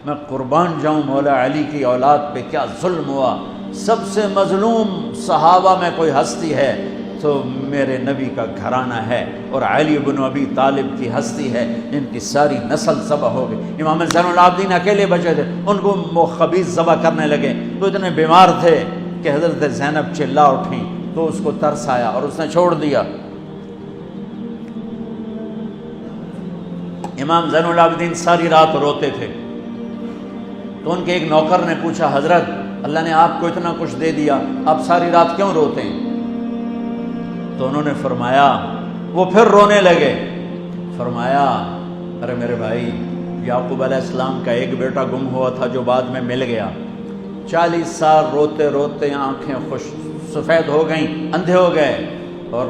میں قربان جاؤں مولا علی کی اولاد پہ کیا ظلم ہوا، سب سے مظلوم صحابہ میں کوئی ہستی ہے تو میرے نبی کا گھرانہ ہے، اور علی بن ابی طالب کی ہستی ہے جن کی ساری نسل ذبح ہو گئی۔ امام زین العابدین اکیلے بچے تھے، ان کو وہ خبیث ذبح کرنے لگے تو اتنے بیمار تھے کہ حضرت زینب چلا اٹھیں تو اس کو ترس آیا اور اس نے چھوڑ دیا۔ امام زین العابدین ساری رات روتے تھے تو ان کے ایک نوکر نے پوچھا، حضرت اللہ نے آپ کو اتنا کچھ دے دیا، آپ ساری رات کیوں روتے ہیں؟ تو انہوں نے فرمایا، وہ پھر رونے لگے، فرمایا ارے میرے بھائی، یعقوب علیہ السلام کا ایک بیٹا گم ہوا تھا جو بعد میں مل گیا، 40 سال روتے روتے آنکھیں خوش سفید ہو گئیں، اندھے ہو گئے، اور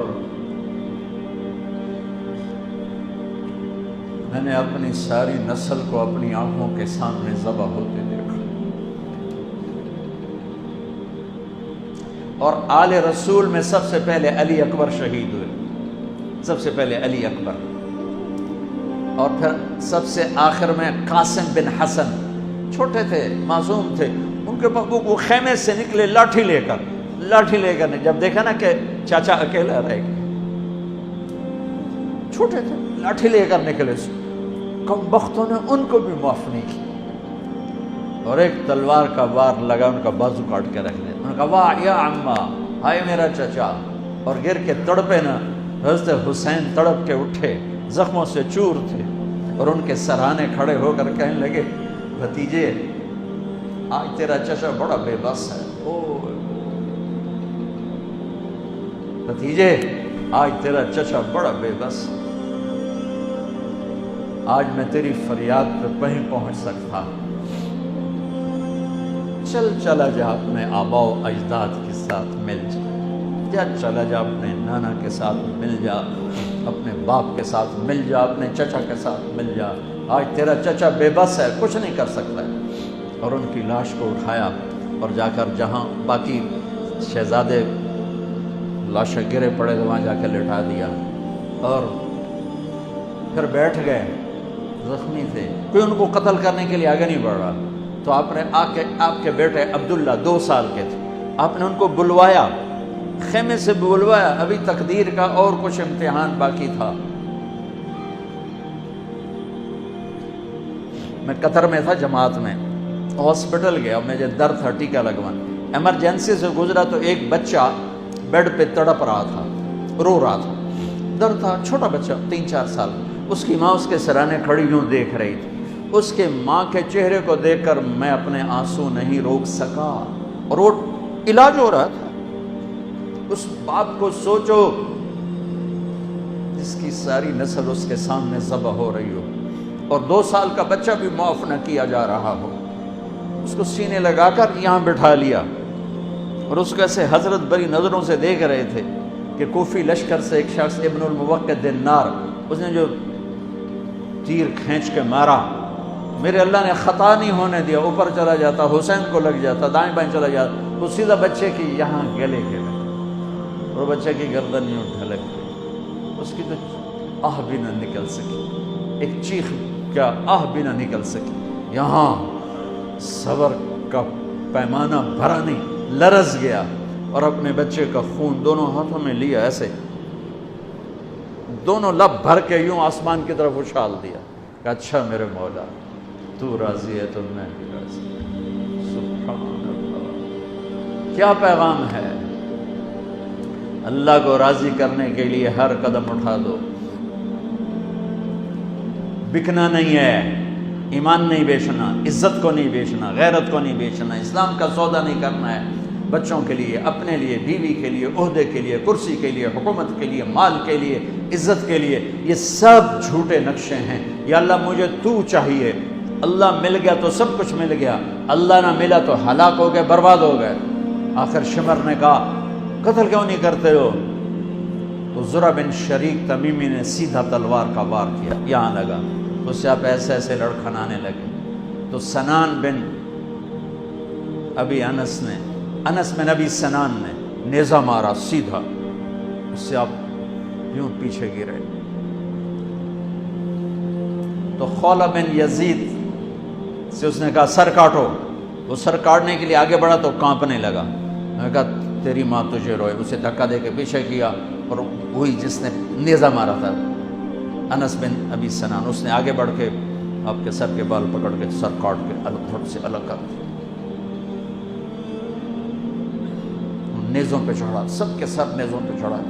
میں نے اپنی ساری نسل کو اپنی آنکھوں کے سامنے ذبح ہوتے دیکھا۔ اور آل رسول میں سب سے پہلے علی اکبر شہید ہوئے، سب سے پہلے علی اکبر، اور پھر سب سے آخر میں قاسم بن حسن، چھوٹے تھے، معصوم تھے، ان کے پاس وہ خیمے سے نکلے لاٹھی لے کر جب دیکھا نا کہ چاچا اکیلا رہ گیا، چھوٹے تھے، لاٹھی لے کر نکلے، کم بختوں نے ان کو بھی معاف نہیں کیا، اور ایک تلوار کا وار لگا ان کا بازو کاٹ کے رکھ دیا۔ انہوں نے کہا واہ یا عمہ، ہائے میرا چچا، اور گر کے تڑپے نا۔ حضرت حسین تڑپ کے اٹھے، زخموں سے چور تھے، اور ان کے سرانے کھڑے ہو کر کہنے لگے، بھتیجے آج تیرا چچا بڑا بے بس ہے، بھتیجے آج تیرا چچا بڑا بے بس، آج میں تیری فریاد پہ کہیں پہنچ سکتا، چلا جا اپنے آباء و اجداد کے ساتھ مل جا، چلا جا اپنے نانا کے ساتھ مل جا، اپنے باپ کے ساتھ مل جا، اپنے چچا کے ساتھ مل جا، آج تیرا چچا بے بس ہے، کچھ نہیں کر سکتا ہے۔ اور ان کی لاش کو اٹھایا اور جا کر جہاں باقی شہزادے لاشیں گرے پڑے تو وہاں جا کے لٹا دیا، اور پھر بیٹھ گئے، زخمی تھے، کوئی ان کو قتل کرنے کے لیے آگے نہیں بڑھ رہا، تو آپ نے آپ کے بیٹے عبداللہ 2 سال کے تھے، آپ نے ان کو بلوایا، خیمے سے بلوایا، ابھی تقدیر کا اور کچھ امتحان باقی تھا۔ میں قطر میں تھا جماعت میں، ہاسپٹل گیا، مجھے درد تھا، ٹیکا لگوان، ایمرجنسی سے گزرا تو ایک بچہ بیڈ پہ تڑپ رہا تھا، رو رہا تھا، درد تھا، چھوٹا بچہ 3-4 سال، اس کی ماں اس کے سرانے کھڑی یوں دیکھ رہی تھی، اس کے ماں کے چہرے کو دیکھ کر میں اپنے آنسو نہیں روک سکا، اور وہ علاج ہو رہا تھا۔ اس باپ کو سوچو جس کی ساری نسل اس کے سامنے ذبح ہو رہی ہو، اور 2 سال کا بچہ بھی معاف نہ کیا جا رہا ہو، اس کو سینے لگا کر یہاں بٹھا لیا، اور اس کو ایسے حضرت بری نظروں سے دیکھ رہے تھے کہ کوفی لشکر سے ایک شخص ابن الموقد النار، اس نے جو تیر کھینچ کے مارا، میرے اللہ نے خطا نہیں ہونے دیا، اوپر چلا جاتا، حسین کو لگ جاتا، دائیں بائیں چلا جاتا، وہ سیدھا بچے کی یہاں گلے کے لگے، اور بچے کی گردن یوں ڈھلک گئی، اس کی تو آہ بھی نہ نکل سکی، ایک چیخ کیا آہ بھی نہ نکل سکی، یہاں صبر کا پیمانہ بھرا نہیں، لرز گیا، اور اپنے بچے کا خون دونوں ہاتھوں میں لیا، ایسے دونوں لب بھر کے یوں آسمان کی طرف اچھال دیا کہ اچھا میرے مولا تو راضی ہے تو میں بھی راضی۔ سبحان اللہ، کیا پیغام ہے! اللہ کو راضی کرنے کے لیے ہر قدم اٹھا دو، بکنا نہیں ہے، ایمان نہیں بیچنا، عزت کو نہیں بیچنا، غیرت کو نہیں بیچنا، اسلام کا سودا نہیں کرنا ہے، بچوں کے لیے، اپنے لیے، بیوی کے لیے، عہدے کے لیے، کرسی کے لیے، حکومت کے لیے، مال کے لیے، عزت کے لیے، یہ سب جھوٹے نقشے ہیں۔ یا اللہ مجھے تو چاہیے، اللہ مل گیا تو سب کچھ مل گیا، اللہ نہ ملا تو ہلاک ہو گئے، برباد ہو گئے۔ آخر شمر نے کہا قتل کیوں نہیں کرتے ہو؟ تو زرع بن شریک تمیمی نے سیدھا تلوار کا وار کیا، یہاں لگا، اس سے آپ ایسے ایسے لڑکھنانے لگے، تو سنان بن ابی انس بن ابی سنان نے نیزہ مارا سیدھا، اس سے آپ یوں پیچھے گرے۔ تو خولہ بن یزید سے اس نے کہا سر کاٹو. وہ سر کاٹنے کے لیے آگے بڑھا تو کانپنے لگا. میں نے کہا تیری ماں تجھے روئے. اسے دھکا دے کے پیچھے کیا اور وہی جس نے نیزہ مارا تھا انس بن ابی سنان, اس نے آگے بڑھ کے آپ کے سر کے بال پکڑ کے سر کاٹ کے تھوڑے سے الگ کر دیا. نیزوں پہ چڑھا, سب کے سر نیزوں پہ چڑھا.